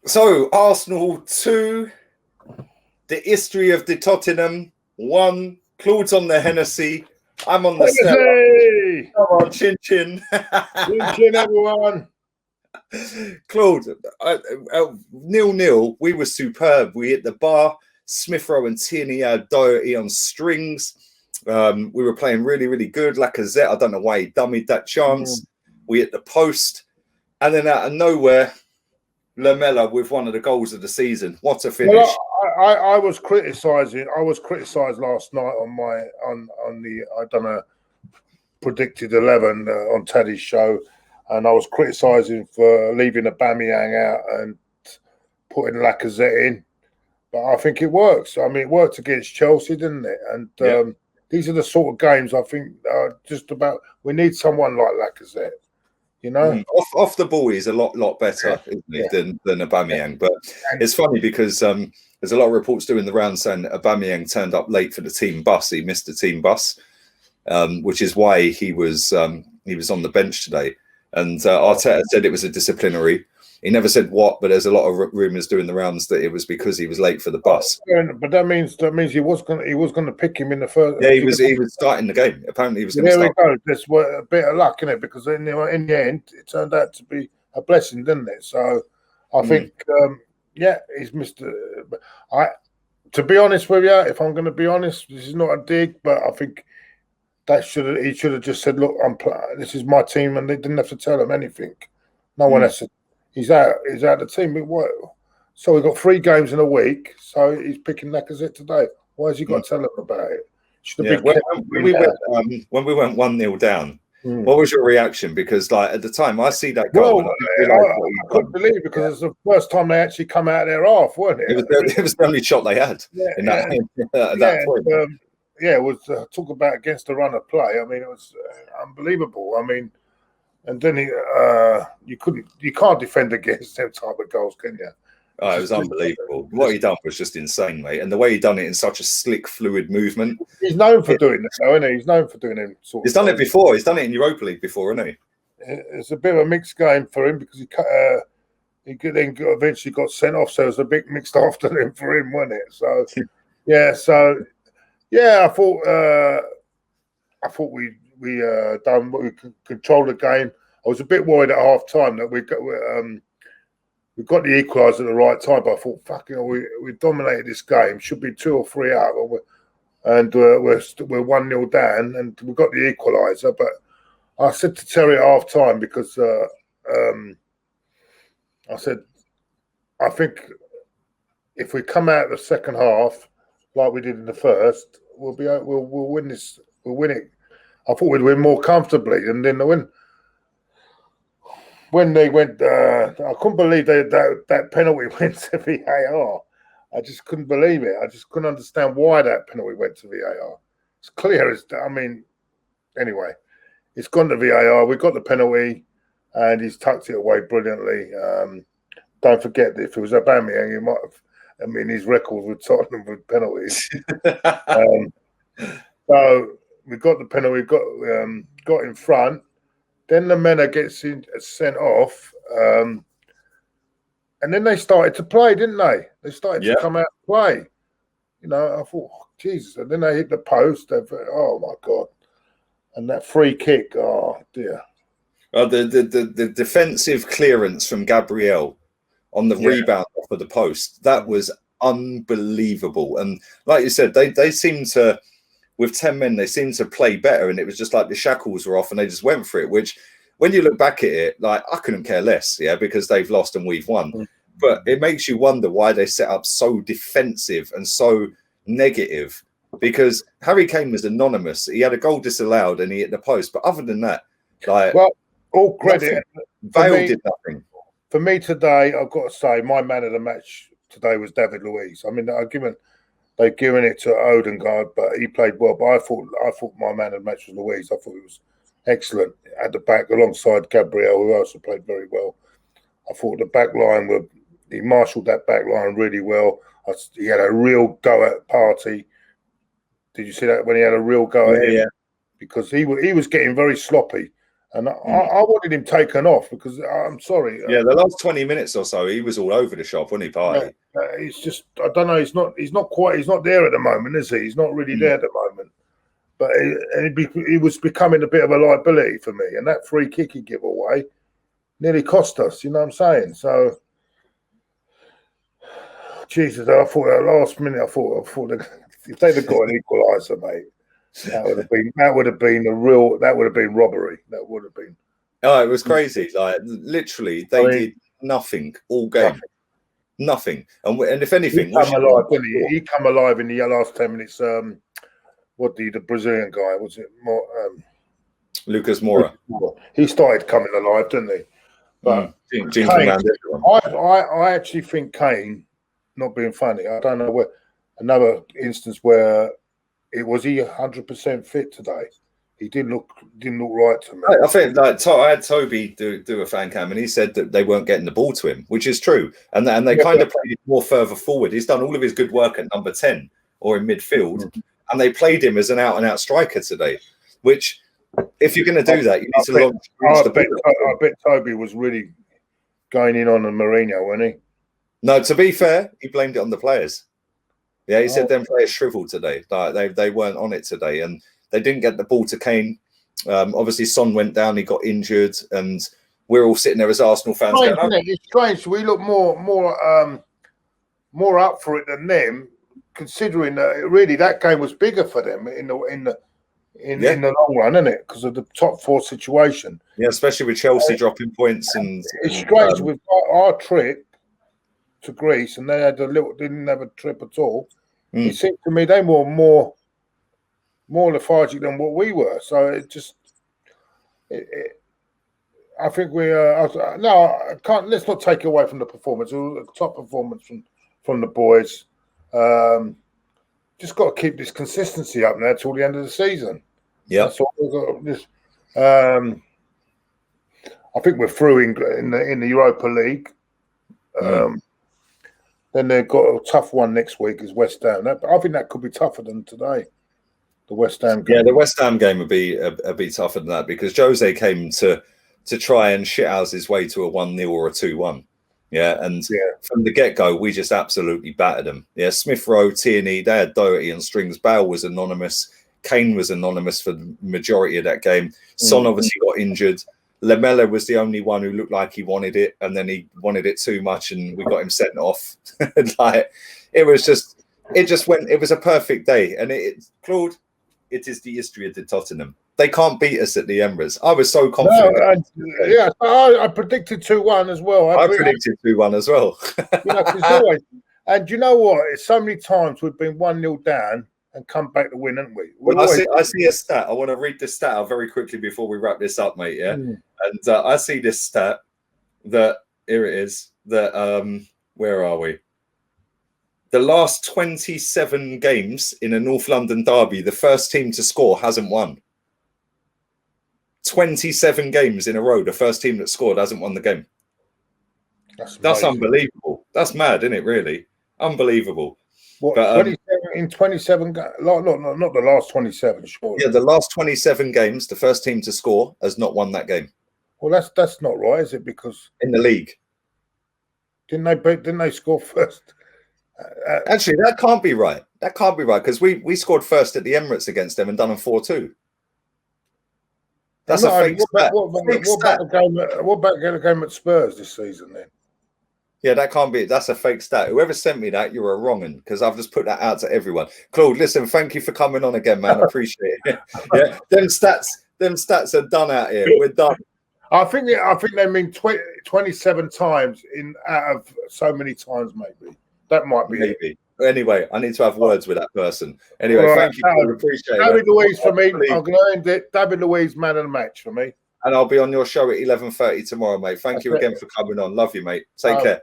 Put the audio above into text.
So Arsenal 2, the history of the Tottenham 1. Claude's on the Hennessy. I'm on the Stella. Come on, chin chin. Chin chin, everyone. Claude, 0-0. We were superb. We hit the bar. Smith Rowe and Tierney had Doherty on strings. We were playing really, really good. Lacazette, I don't know why he dummied that chance. We hit the post. And then out of nowhere, Lamela with one of the goals of the season. What a finish! Well, I was criticising. I was criticised last night on the I don't know predicted 11 on Teddy's show, and I was criticising for leaving Aubameyang out and putting Lacazette in. But I think it works. I mean, it worked against Chelsea, didn't it? And these are the sort of games I think just about. We need someone like Lacazette. You know, off the ball he's a lot better, isn't he, than Aubameyang. But it's funny because there's a lot of reports doing the round saying that Aubameyang turned up late for the team bus. He missed the team bus, which is why he was on the bench today. And Arteta said it was a disciplinary. He never said what, but there's a lot of rumours doing the rounds that it was because he was late for the bus. But that means he was going to pick him in the first. Yeah, he was starting the game. Apparently, he was going to start. There we go. There's a bit of luck in it because in the end, it turned out to be a blessing, didn't it? So I think, he's missed. To be honest with you, if I'm going to be honest, this is not a dig, but I think he should have just said, "Look, this is my team," and they didn't have to tell him anything. No one has to. He's out the team. So we've got 3 games in a week. So he's picking Lacazette today. Why has he got to tell him about it? When we went 1-0 down, what was your reaction? Because at the time, I see that goal. I couldn't believe it because it's the first time they actually come out of their half, wasn't it? It was the only shot they had at that point. It was talk about against the run of play. I mean, it was unbelievable. I mean. And then you can't defend against them type of goals, can you? Oh, it was unbelievable. What he done was just insane, mate. And the way he done it in such a slick, fluid movement. He's known for doing this, though, isn't he? He's known for doing it. He's done it before. He's done it in Europa League before, hasn't he? It's a bit of a mixed game for him because he then eventually got sent off. So it was a bit mixed afternoon for him, wasn't it? So I thought we controlled the game. I was a bit worried at half time that we got the equaliser at the right time, but I thought, we dominated this game. Should be 2 or 3 out, and we're 1-0 down, and we got the equaliser. But I said to Terry at half time because I said, I think if we come out of the second half like we did in the first, we'll win this. We'll win it. I thought we'd win more comfortably, and then the win. When they went, I couldn't believe that penalty went to VAR. I just couldn't believe it. I just couldn't understand why that penalty went to VAR. It's clear as anyway, it's gone to VAR. We got the penalty, and he's tucked it away brilliantly. Don't forget that if it was Aubameyang, he might have. I mean, his record with Tottenham with penalties. So we got the penalty, got in front. Then Lamela gets sent off, and then they started to play, didn't they? They started to come out and play. You know, I thought, Jesus. And then they hit the post. Oh my God! And that free kick, oh dear. The defensive clearance from Gabriel on the rebound off of the post, that was unbelievable. And like you said, they seem to, with 10 men, they seem to play better. And it was just like the shackles were off and they just went for it, which when you look back at it, like I couldn't care less, because they've lost and we've won. But it makes you wonder why they set up so defensive and so negative, because Harry Kane was anonymous. He had a goal disallowed and he hit the post. But other than that, all credit. Vale did nothing. For me today, I've got to say, my man of the match today was David Luiz. I mean, they've given it to Odegaard, but he played well. But I thought my man of the match was Luiz. I thought he was excellent at the back alongside Gabriel, who also played very well. I thought the back line he marshalled that back line really well. He had a real go at Partey. Did you see that when he had a real go at him? Yeah. Because he was getting very sloppy, And I wanted him taken off because I'm sorry. Yeah, the last 20 minutes or so, he was all over the shop, wasn't he, Party? It's just, I don't know. He's not there at the moment, is he? He's not really there at the moment. But he was becoming a bit of a liability for me. And that free kick he gave away nearly cost us. You know what I'm saying? So, Jesus, I thought at the last minute, I thought if they'd have got an equaliser, mate. That would have been robbery. That would have been. Oh, it was crazy. Like literally, they did nothing all game. Nothing. And if anything, he come alive in the last 10 minutes. The Brazilian guy was it? Lucas Moura. He started coming alive, didn't he? But Kane, I actually think Kane, not being funny, I don't know where another instance where. Was he 100% fit today? He didn't look right to me. I think I had Toby do a fan cam, and he said that they weren't getting the ball to him, which is true. And they kind of played it more further forward. He's done all of his good work at number 10 or in midfield, and they played him as an out-and-out striker today. Which, if you're going to do that, you need to launch the ball. I bet Toby was really going in on Mourinho, wasn't he? No, to be fair, he blamed it on the players. Yeah, he said them players shriveled today. Like they weren't on it today, and they didn't get the ball to Kane. Obviously, Son went down; he got injured, and we're all sitting there as Arsenal fans. It's strange. We look more up for it than them, considering that really that game was bigger for them in the long run, isn't it? Because of the top 4 situation. Yeah, especially with Chelsea dropping points, and it's strange with our trip to Greece, and they had didn't have a trip at all. It seemed to me they were more lethargic than what we were. So it just, I think we I can't. Let's not take away from the performance. It was a top performance from the boys. Just got to keep this consistency up now till the end of the season. Yeah. So I think we're through in the Europa League. Then they've got a tough one next week is West Ham. I think that could be tougher than today. The West Ham game. Yeah, the West Ham game would be tougher than that because Jose came to try and shithouse his way to a 1-0 or a 2-1. Yeah, and from the get-go, we just absolutely battered them. Yeah, Smith Rowe, Tierney, they had Doherty and strings. Bale was anonymous. Kane was anonymous for the majority of that game. Son obviously got injured. Lamella was the only one who looked like he wanted it, and then he wanted it too much, and we got him sent off. It was a perfect day. And Claude, it is the history of the Tottenham. They can't beat us at the Emirates. I was so confident. I predicted 2-1 as well. I predicted 2-1 as well. And you know what? It's so many times we've been 1-0 down and come back to win, haven't we? I see a stat. I want to read this stat out very quickly before we wrap this up, mate. Yeah, and I see this stat that here it is. That where are we? The last 27 games in a North London derby, the first team to score hasn't won. 27 games in a row, the first team that scored hasn't won the game. That's unbelievable. That's mad, isn't it? Really, unbelievable. What, but, in 27, not the last 27, sure. Yeah, the last 27 games, the first team to score has not won that game. Well, that's not right, is it? Because in the league, didn't they score first? Actually, that can't be right. That can't be right because we scored first at the Emirates against them and done them 4-2. That's a fake stat. What about the game at Spurs this season then? Yeah, that can't be. That's a fake stat. Whoever sent me that, you're a wrong un because I've just put that out to everyone. Claude, listen, thank you for coming on again, man. I appreciate it. Yeah, them stats are done out here. We're done. I think they mean 27 times out of so many times, maybe. That might be maybe. Anyway, I need to have words with that person. Anyway, thank you. I appreciate it. David Luiz for me. I'm going to end it. David Luiz, man of the match for me. And I'll be on your show at 11:30 tomorrow, mate. Thank you again for coming on. Love you, mate. Take care.